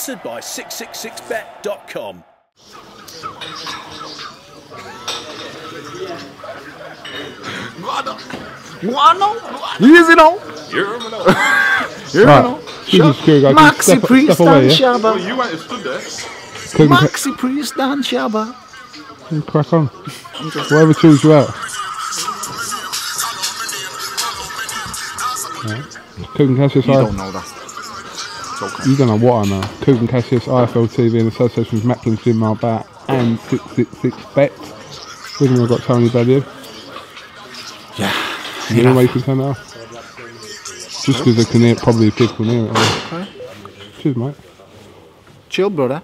Sponsored by 666bet.com. Easy now. Maxi Priest and Shabba. Well, you went and stood there. Maxi Priest and Shabba. Crack on. Whatever chills you out. Cook and Cassius. You don't know that. It's okay. You don't know what I know. Cook and Cassius, IFL TV in association with Macklin's Gin Mile Bat and 666bet. We've even got Tony BELLEW. Yeah. You know why you can turn it off? Just because they can hear, probably people can hear it. Okay. Cheers, mate. Chill, brother.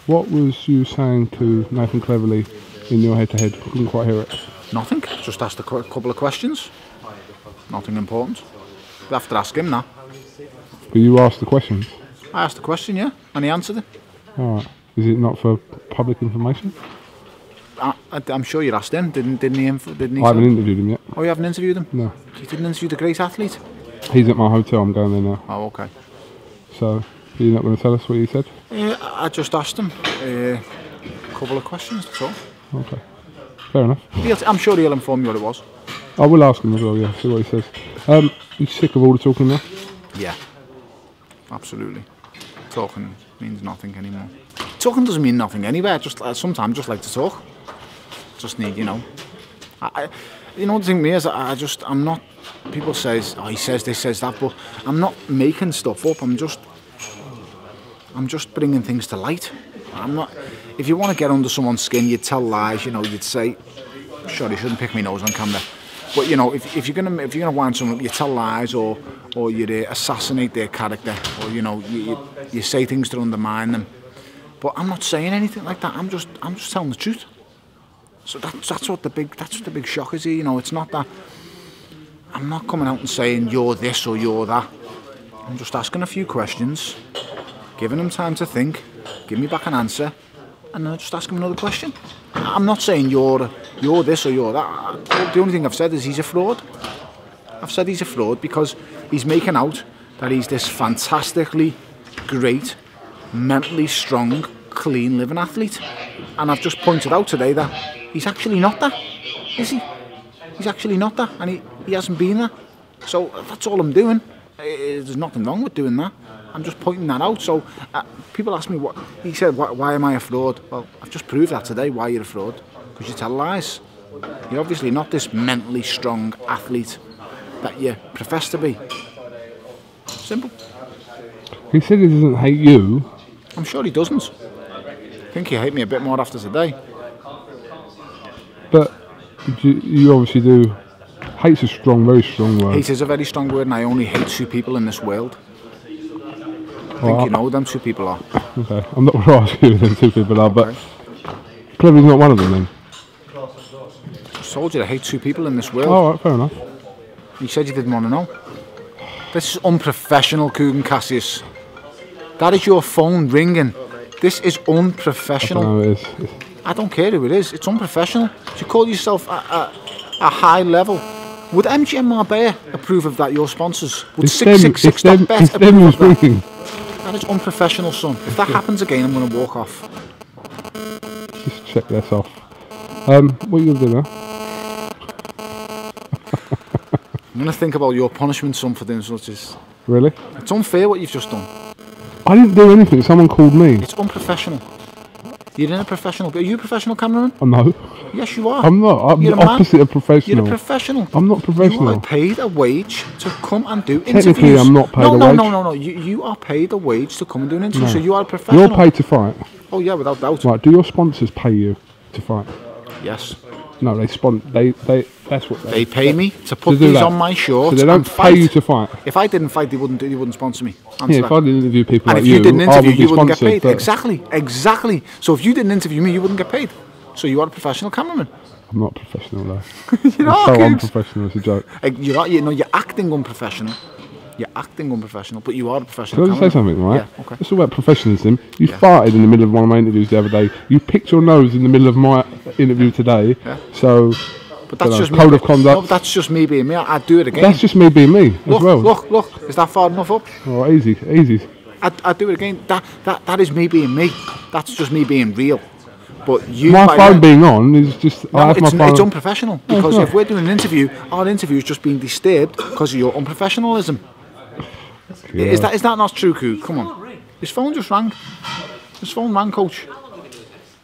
What was you saying to Nathan Cleverly in your head-to-head? Couldn't quite hear it. Nothing. Just asked a couple of questions. Nothing important. We have to ask him now. But you asked the questions? I asked the question, yeah, and he answered it. Alright. Is it not for public information? I'm sure you asked him, didn't he? I haven't interviewed him yet. Oh, you haven't interviewed him? No. You didn't interview the great athlete? He's at my hotel, I'm going there now. Oh, okay. So, you're not going to tell us what he said? I just asked him a couple of questions, that's all. Okay. Fair enough. I'm sure he'll inform you what it was. I will ask him as well, yeah, see what he says. You sick of all the talking now? Yeah. Absolutely. Talking means nothing anymore. Talking doesn't mean nothing anyway. I sometimes just like to talk. Just need, you know. You know the thing with me is I'm not. People says, oh, he says this, says that, but I'm not making stuff up. I'm just bringing things to light. I'm not. If you want to get under someone's skin, you'd tell lies. You know, you'd say, "Sorry, you shouldn't pick my nose on camera." But you know, if you're gonna wind someone up, you tell lies or you assassinate their character, or you know, you say things to undermine them. But I'm not saying anything like that. I'm just telling the truth. So that's what the big shock is here. You know, it's not that I'm not coming out and saying you're this or you're that. I'm just asking a few questions, giving them time to think, give me back an answer, and then just ask him another question. I'm not saying you're this or you're that. The only thing I've said is he's a fraud. I've said he's a fraud because he's making out that he's this fantastically great, mentally strong, clean living athlete. And I've just pointed out today that he's actually not that, is he? He's actually not that, and he hasn't been that. So that's all I'm doing. There's nothing wrong with doing that. I'm just pointing that out. So people ask me what he said. Why am I a fraud? Well, I've just proved that today. Why you're a fraud? Because you tell lies. You're obviously not this mentally strong athlete that you profess to be. Simple. He said he doesn't hate you. I'm sure he doesn't. I think he hate me a bit more after today. But you obviously do. Hate's a strong, very strong word. Hate is a very strong word, and I only hate two people in this world. I think you know who them two people are. Okay, I'm not going to ask you who them two people are, but okay. Cleverly's not one of them then. I told you I hate two people in this world. Oh, right, fair enough. You said you didn't want to know. This is unprofessional, Cougan Cassius. That is your phone ringing. This is unprofessional. I don't know who it is. I don't care who it is. It's unprofessional. You call yourself a high level. Would MGM Marbella approve of that, your sponsors? Would 666bet approve of that? That is unprofessional, son. If that happens again, I'm going to walk off. Just check this off. What are you going to do now? I'm going to think about your punishment, son, for doing such as... Really? It's unfair what you've just done. I didn't do anything. Someone called me. It's unprofessional. You're in a professional... Are you a professional cameraman? Oh, no. Yes, you are. I'm not. I'm the opposite of professional. You're a professional. I'm not professional. You are paid a wage to come and do Technically, interviews. Technically, I'm not paid a wage. No. You are paid a wage to come and do an interview, so you are a professional. You're paid to fight. Oh, yeah, without doubt. Right, do your sponsors pay you to fight? Yes. No, that's what they pay me to put these on my shorts. So they don't pay you to fight. If I didn't fight, they wouldn't sponsor me. Yeah, if I didn't interview people like you, and if you didn't interview, you wouldn't get paid. Exactly. So if you didn't interview me, you wouldn't get paid. So you are a professional cameraman. I'm not professional though. You're not. So unprofessional. It's a joke. You're acting unprofessional. You're acting unprofessional, but you are a professional. Can I say something, right? Yeah. Okay. It's all about professionalism. You farted in the middle of one of my interviews the other day. You picked your nose in the middle of my interview today. Yeah. So. But that's just code of conduct. No, that's just me being me. I'd do it again. That's just me being me as well. Look. Is that far enough up? Oh, easy. I'd do it again. That is me being me. That's just me being real. But you, my phone being on is just. No, I have my phone. It's unprofessional because not. if we're doing an interview, our interview is just being disturbed because of your unprofessionalism. Yeah. Is that not true, Coog? Come on. His phone just rang. His phone rang, coach.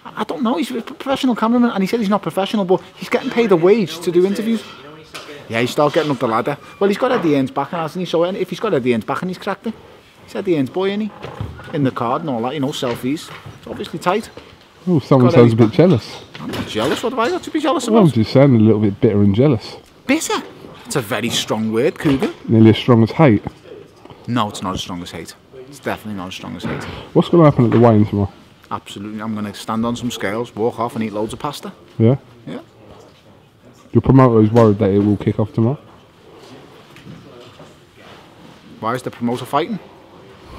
I don't know. He's a professional cameraman, and he said he's not professional, but he's getting paid a wage to do interviews. Yeah, he's still getting up the ladder. Well, he's got Eddie Earn's back, hasn't he? So if he's got Eddie Earn's back and he's cracked it, he's Eddie Earn's boy, isn't he? In the card and all that, you know, selfies. It's obviously tight. Oh, someone sounds a bit jealous. I'm not jealous. What have I got to be jealous Well, about? I'm just sounding a little bit bitter and jealous. Bitter? It's a very strong word, Cougar. Nearly as strong as hate. No, it's not as strong as hate. It's definitely not as strong as hate. What's going to happen at the weigh-in tomorrow? Absolutely. I'm going to stand on some scales, walk off and eat loads of pasta. Yeah? Yeah. Your promoter is worried that it will kick off tomorrow. Why is the promoter fighting?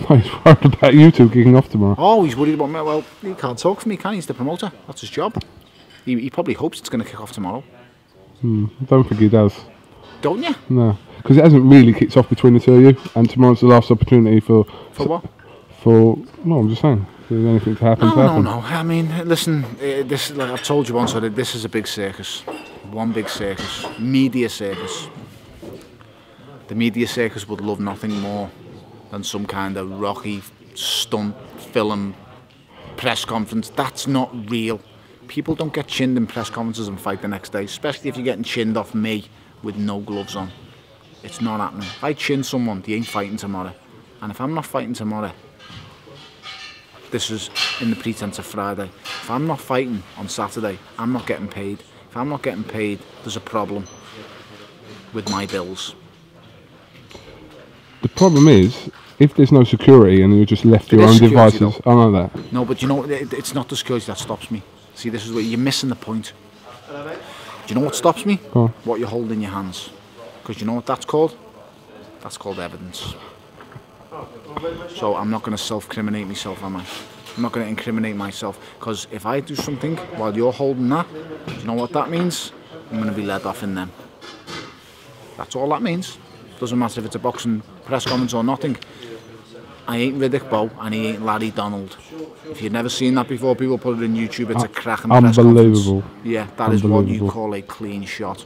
He's worried about you two kicking off tomorrow. Oh, he's worried about me. Well, he can't talk for me, can he? He's the promoter. That's his job. He probably hopes it's going to kick off tomorrow. I don't think he does. Don't you? No. Because it hasn't really kicked off between the two of you, and tomorrow's the last opportunity for... For what? No, I'm just saying. If there's anything to happen, to happen. No. I mean, listen, this, like I've told you once already, this is a big circus. One big circus. Media circus. The media circus would love nothing more than some kind of rocky stunt film press conference. That's not real. People don't get chinned in press conferences and fight the next day, especially if you're getting chinned off me with no gloves on. It's not happening. If I chin someone, they ain't fighting tomorrow. And if I'm not fighting tomorrow, this is in the pretense of Friday. If I'm not fighting on Saturday, I'm not getting paid. If I'm not getting paid, there's a problem with my bills. The problem is, if there's no security and you're just left to your own devices, I know that. No, but you know, it's not the security that stops me. See, this is where you're missing the point. Do you know what stops me? What you hold in your hands. Because you know what that's called? That's called evidence. So I'm not going to self-criminate myself, am I? I'm not going to incriminate myself. Because if I do something while you're holding that, do you know what that means? I'm going to be let off in them. That's all that means. Doesn't matter if it's a boxing press conference or nothing. I ain't Riddick Bowe and he ain't Larry Donald. If you've never seen that before, people put it in YouTube. It's a cracking press conference. Unbelievable. Yeah, that is what you call a clean shot.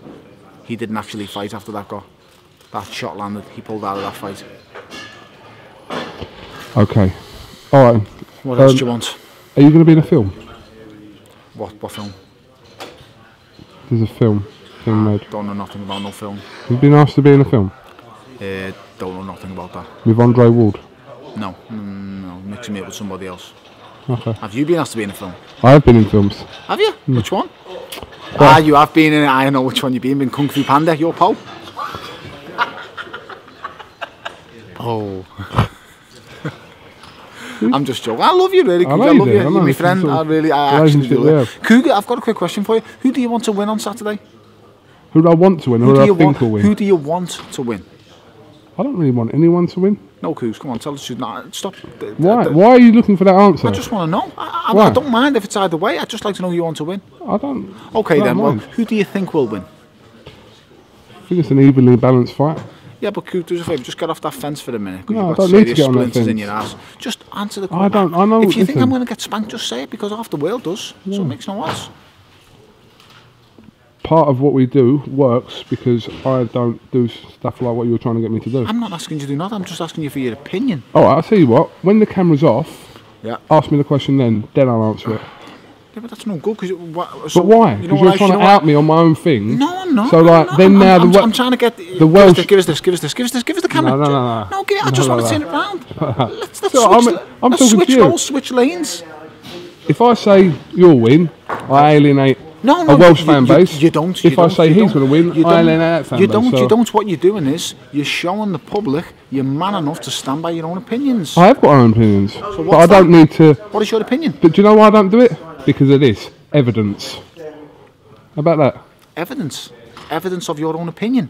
He didn't actually fight after that got. That shot landed. He pulled out of that fight. Okay. All right. What else do you want? Are you going to be in a film? What film? There's a film being made. Don't know nothing about no film. You've been asked to be in a film? Don't know nothing about that. With Andre Ward? No, mixing me up with somebody else. Okay. Have you been asked to be in a film? I have been in films. Have you? Which one? You have been in it. I know which one you've been in. Kung Fu Panda. You're Poe. Poe. I'm just joking. I love you, really. I love you. You're my friend. I actually do. Cougar, I've got a quick question for you. Who do you want to win on Saturday? Who do I want to win? Who do I think will win? Who do you want to win? I don't really want anyone to win. No, Cougs, come on, tell us. Stop. Why? Why are you looking for that answer? I just want to know. I don't mind if it's either way. I'd just like to know who you want to win. I don't. Okay, then. Well, who do you think will win? I think it's an evenly balanced fight. Yeah, but Coog, do us a favour, just get off that fence for a minute. No, I don't need to get on that fence. In your ass. Just answer the question. I know. If you think I'm going to get spanked, just say it, because half the world does. Yeah. So it makes no odds. Part of what we do works because I don't do stuff like what you're trying to get me to do. I'm not asking you to do nothing, I'm just asking you for your opinion. Oh, I'll tell you what, when the camera's off, yeah, ask me the question then I'll answer it. Yeah, but that's no good. But why? Because you're trying to out me on my own thing. No, I'm not. So like, I'm trying to get the Welsh. Give us this. Give us the camera. No, give it. I just want to turn it round. Let's switch roles, switch lanes. If I say you'll win, I alienate a Welsh fan base. You don't. If I say he's going to win, I alienate that fan base. You don't. What you're doing is you're showing the public you're man enough to stand by your own opinions. I have got my own opinions, so but I don't need to. What is your opinion? But do you know why I don't do it? Because of this evidence. How about that? Evidence of your own opinion.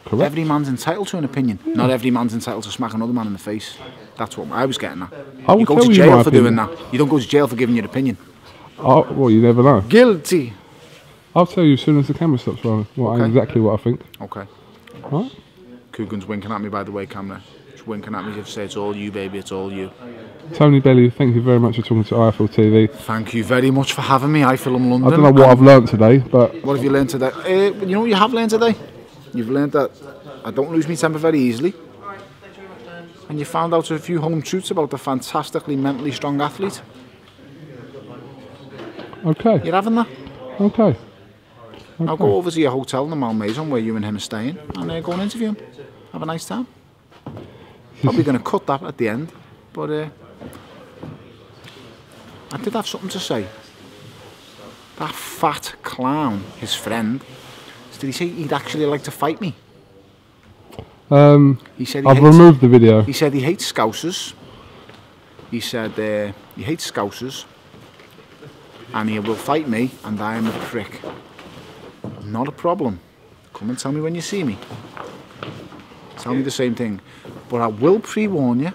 Correct. Every man's entitled to an opinion. Yeah. Not every man's entitled to smack another man in the face. That's what I was getting at. You go to jail for doing that. You don't go to jail for giving your opinion. Oh, well, you never know. Guilty. I'll tell you as soon as the camera stops rolling. Exactly what I think. Okay. Right. Coogan's winking at me, by the way, camera. just winking at me to say it's all you, baby, it's all you. Tony Bellew, thank you very much for talking to IFL TV. Thank you very much for having me. I film London. I don't know what I've learnt today, but... What have you learned today? You know what you have learned today? You've learned that I don't lose my temper very easily. And you found out a few home truths about a fantastically mentally strong athlete. Okay. You're having that? Okay. I'll go over to your hotel in the Malmaison where you and him are staying and go and interview him. Have a nice time. Probably going to cut that at the end, but I did have something to say. That fat clown, his friend, did he say he'd actually like to fight me? He said I've removed the video. He said he hates Scousers. He said he hates Scousers and he will fight me and I am a prick. Not a problem. Come and tell me when you see me. Tell me the same thing. But I will pre-warn you,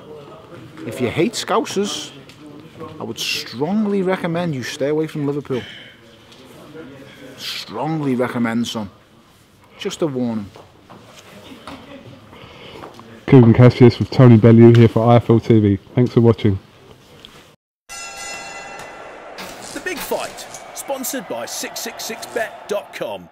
if you hate Scousers, I would strongly recommend you stay away from Liverpool. Strongly recommend, son. Just a warning. Kugan Cassius with Tony Bellew here for IFL TV. Thanks for watching. The Big Fight, sponsored by 666bet.com.